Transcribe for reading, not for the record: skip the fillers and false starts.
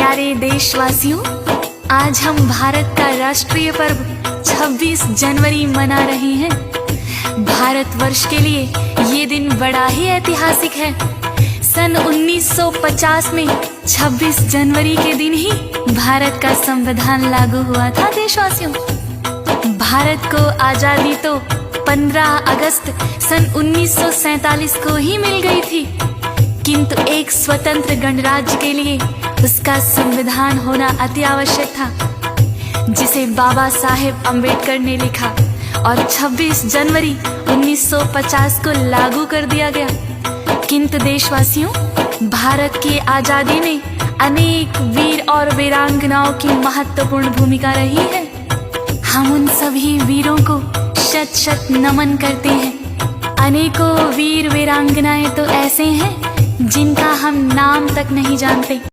प्यारे देशवासियों, आज हम भारत का राष्ट्रीय पर्व 26 जनवरी मना रहे हैं। भारतवर्ष के लिए ये दिन बड़ा ही ऐतिहासिक है। सन 1950 में 26 जनवरी के दिन ही भारत का संविधान लागू हुआ था। देशवासियों, भारत को आजादी तो 15 अगस्त सन 1947 को ही मिल गई थी, किंतु एक स्वतंत्र गणराज्य के लिए उसका संविधान होना अति आवश्यक था, जिसे बाबा साहेब अम्बेडकर ने लिखा और 26 जनवरी 1950 को लागू कर दिया गया। किंतु देशवासियों, भारत की आजादी में अनेक वीर और वीरांगनाओं की महत्वपूर्ण भूमिका रही है। हम उन सभी वीरों को शत शत नमन करते हैं। अनेकों वीर वीरांगनाएं तो ऐसे हैं जिनका हम नाम तक नहीं जानते।